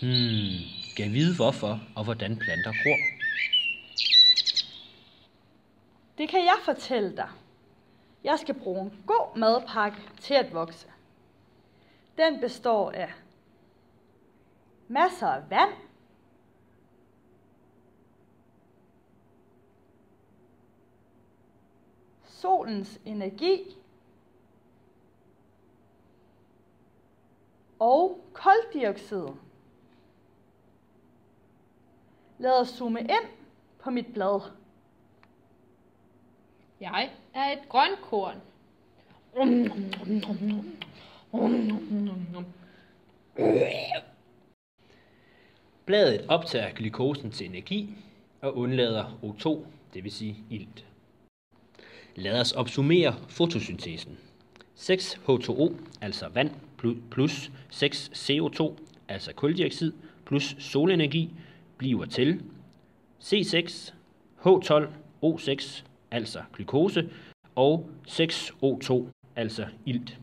Gav vide hvorfor og hvordan planter gror. Det kan jeg fortælle dig. Jeg skal bruge en god madpakke til at vokse. Den består af masser af vand, solens energi og kuldioxid. Lad os zoome ind på mit blad. Jeg er et grønkorn. Bladet optager glykosen til energi og undlader O2, det vil sige ilt. Lad os opsummere fotosyntesen. 6H2O, altså vand, plus 6 CO2, altså kuldioxid, plus solenergi, bliver til C6H12O6, altså glukose, og 6O2, altså ilt.